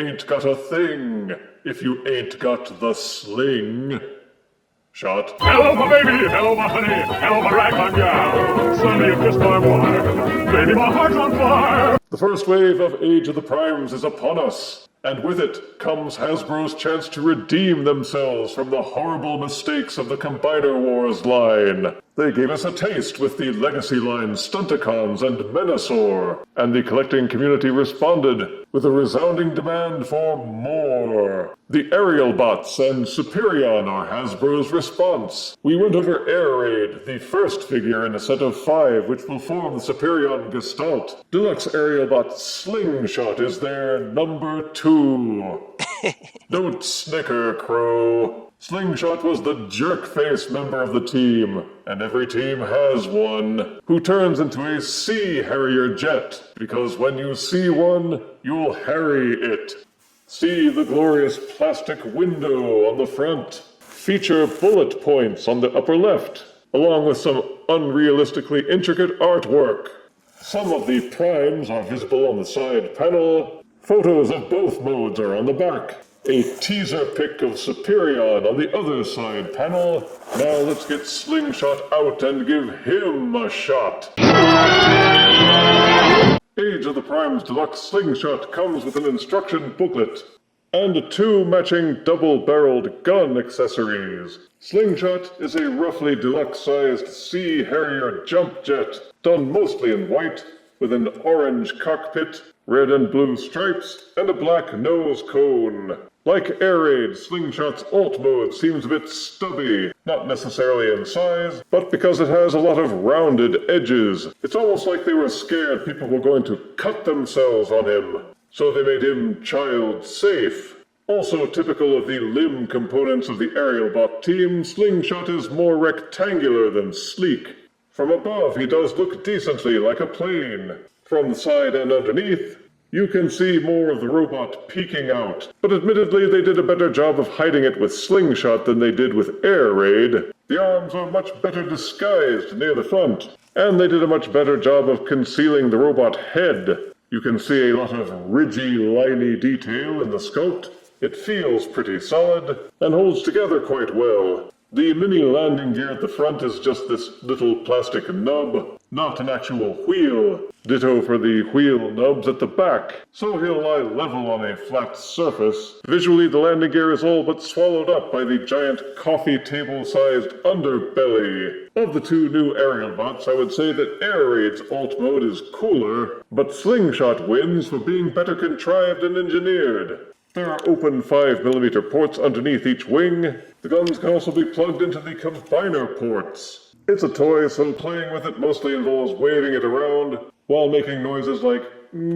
ain't got a thing if you ain't got the sling. Shot. Hello, my baby. Hello, my honey. Hello, my ragtime gal. Sonny, you've kissed my wife. Baby, my heart's on fire. The first wave of Age of the Primes is upon us, and with it comes Hasbro's chance to redeem themselves from the horrible mistakes of the Combiner Wars line. They gave us a taste with the Legacy line Stunticons and Menasor, and the collecting community responded with a resounding demand for more. The Aerialbots and Superion are Hasbro's response. We went over Air Raid, the first figure in a set of 5 which will form the Superion Gestalt. Deluxe Aerialbot Slingshot is their number 2. Don't snicker, Crow. Slingshot was the jerkface member of the team, and every team has one, who turns into a Sea Harrier jet, because when you see one, you'll harry it. See the glorious plastic window on the front. Feature bullet points on the upper left, along with some unrealistically intricate artwork. Some of the primes are visible on the side panel. Photos of both modes are on the back. A teaser pic of Superion on the other side panel. Now let's get Slingshot out and give him a shot. Age of the Primes Deluxe Slingshot comes with an instruction booklet and 2 matching double-barreled gun accessories. Slingshot is a roughly deluxe-sized Sea Harrier jump jet, done mostly in white, with an orange cockpit, red and blue stripes, and a black nose cone. Like Air Raid, Slingshot's alt mode seems a bit stubby, not necessarily in size, but because it has a lot of rounded edges. It's almost like they were scared people were going to cut themselves on him, so they made him child safe. Also typical of the limb components of the Aerialbot team, Slingshot is more rectangular than sleek. From above, he does look decently like a plane. From the side and underneath, you can see more of the robot peeking out, but admittedly they did a better job of hiding it with Slingshot than they did with Air Raid. The arms are much better disguised near the front, and they did a much better job of concealing the robot head. You can see a lot of ridgy, liney detail in the sculpt. It feels pretty solid, and holds together quite well. The mini landing gear at the front is just this little plastic nub, not an actual wheel. Ditto for the wheel nubs at the back, so he'll lie level on a flat surface. Visually, the landing gear is all but swallowed up by the giant coffee table-sized underbelly. Of the 2 new Aerialbots, I would say that Air Raid's alt mode is cooler, but Slingshot wins for being better contrived and engineered. There are open 5mm ports underneath each wing. The guns can also be plugged into the combiner ports. It's a toy, so playing with it mostly involves waving it around while making noises like and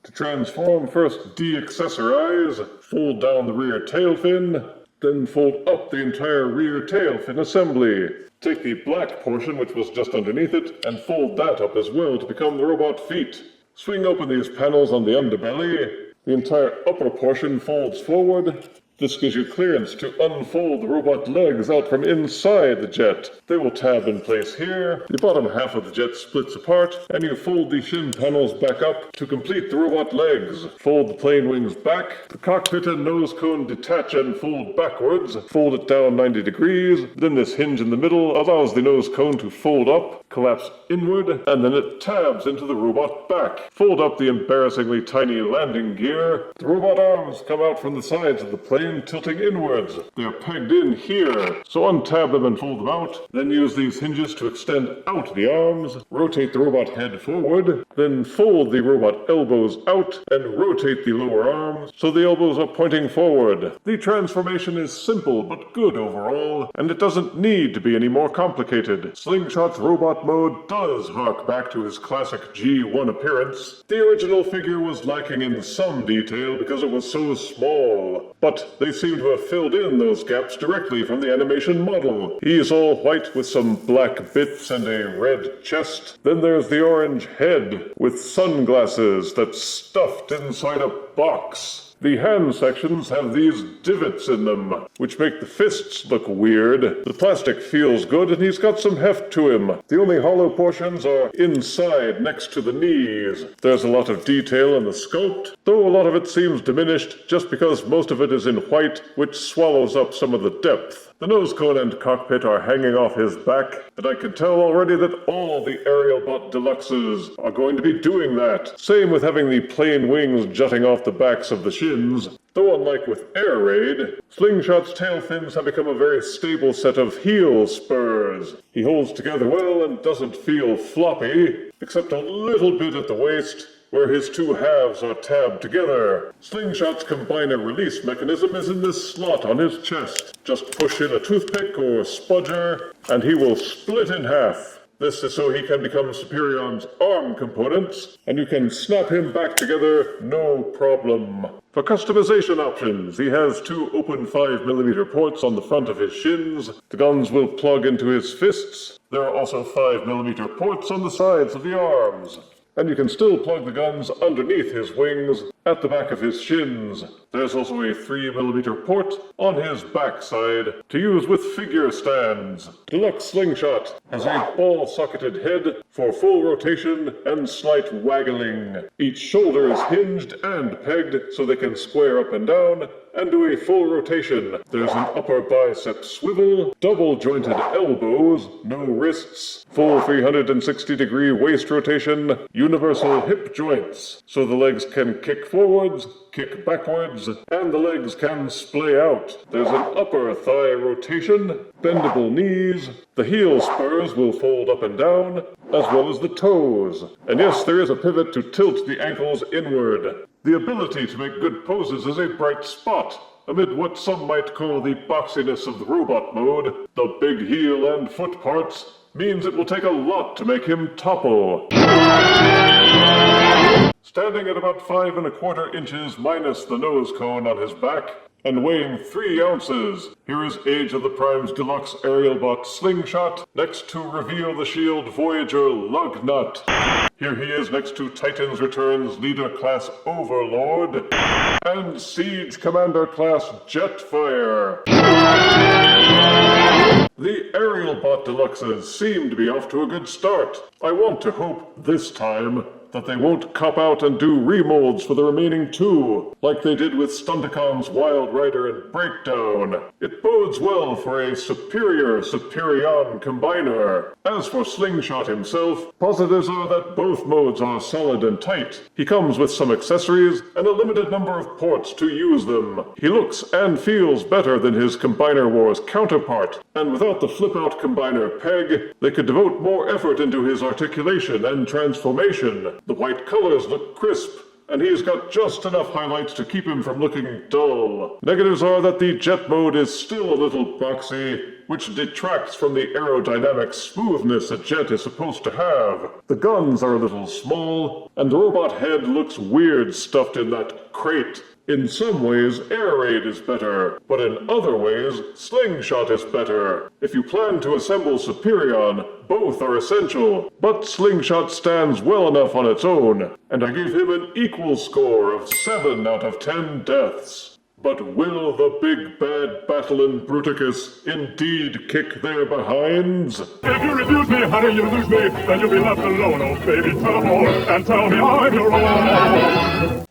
to transform, first de-accessorize, fold down the rear tail fin, then fold up the entire rear tail fin assembly. Take the black portion, which was just underneath it, and fold that up as well to become the robot feet. Swing open these panels on the underbelly. The entire upper portion folds forward. This gives you clearance to unfold the robot legs out from inside the jet. They will tab in place here. The bottom half of the jet splits apart, and you fold the shin panels back up to complete the robot legs. Fold the plane wings back. The cockpit and nose cone detach and fold backwards. Fold it down 90 degrees. Then this hinge in the middle allows the nose cone to fold up, collapse inward, and then it tabs into the robot back. Fold up the embarrassingly tiny landing gear. The robot arms come out from the sides of the plane, tilting inwards. They are pegged in here, so untab them and fold them out. Then use these hinges to extend out the arms. Rotate the robot head forward. Then fold the robot elbows out and rotate the lower arms so the elbows are pointing forward. The transformation is simple but good overall, and it doesn't need to be any more complicated. Slingshot's robot mode does hark back to his classic G1 appearance. The original figure was lacking in some detail because it was so small, but they seem to have filled in those gaps directly from the animation model. He is all white with some black bits and a red chest. Then there's the orange head with sunglasses that's stuffed inside a box. The hand sections have these divots in them, which make the fists look weird. The plastic feels good, and he's got some heft to him. The only hollow portions are inside, next to the knees. There's a lot of detail in the sculpt, though a lot of it seems diminished just because most of it is in white, which swallows up some of the depth. The nose cone and cockpit are hanging off his back, and I can tell already that all the Aerialbot Deluxes are going to be doing that. Same with having the plain wings jutting off the backs of the shins. Though unlike with Air Raid, Slingshot's tail fins have become a very stable set of heel spurs. He holds together well and doesn't feel floppy, except a little bit at the waist, where his two halves are tabbed together. Slingshot's combiner release mechanism is in this slot on his chest. Just push in a toothpick or spudger, and he will split in half. This is so he can become Superion's arm components, and you can snap him back together no problem. For customization options, he has two open 5mm ports on the front of his shins. The guns will plug into his fists. There are also 5mm ports on the sides of the arms. And you can still plug the guns underneath his wings at the back of his shins. There's also a 3mm port on his backside to use with figure stands. Deluxe Slingshot has a ball-socketed head for full rotation and slight waggling. Each shoulder is hinged and pegged so they can square up and down and do a full rotation. There's an upper bicep swivel, double-jointed elbows, no wrists, full 360-degree waist rotation, universal hip joints, so the legs can kick forwards, kick backwards, and the legs can splay out. There's an upper thigh rotation, bendable knees, the heel spurs will fold up and down, as well as the toes. And yes, there is a pivot to tilt the ankles inward. The ability to make good poses is a bright spot amid what some might call the boxiness of the robot mode. The big heel and foot parts means it will take a lot to make him topple. Standing at about 5 1/4 inches minus the nose cone on his back, and weighing 3 ounces, here is Age of the Prime's Deluxe Aerialbot Slingshot, next to Reveal the Shield Voyager Lugnut. Here he is next to Titan's Returns Leader Class Overlord, and Siege Commander Class Jetfire. The Aerialbot Deluxes seem to be off to a good start. I want to hope this time that they won't cop out and do remolds for the remaining 2, like they did with Stunticon's Wild Rider and Breakdown. It bodes well for a superior Superion combiner. As for Slingshot himself, positives are that both modes are solid and tight. He comes with some accessories and a limited number of ports to use them. He looks and feels better than his Combiner Wars counterpart, and without the flip-out combiner peg, they could devote more effort into his articulation and transformation. The white colors look crisp, and he's got just enough highlights to keep him from looking dull. Negatives are that the jet mode is still a little boxy, which detracts from the aerodynamic smoothness a jet is supposed to have. The guns are a little small, and the robot head looks weird stuffed in that crate. In some ways, Air Raid is better, but in other ways, Slingshot is better. If you plan to assemble Superion, both are essential, but Slingshot stands well enough on its own, and I gave him an equal score of 7 out of 10 deaths. But will the big bad Battlein Bruticus indeed kick their behinds? If you refuse me, honey, you lose me, then you'll be left alone, oh baby, tell them all, and tell me I'm your own.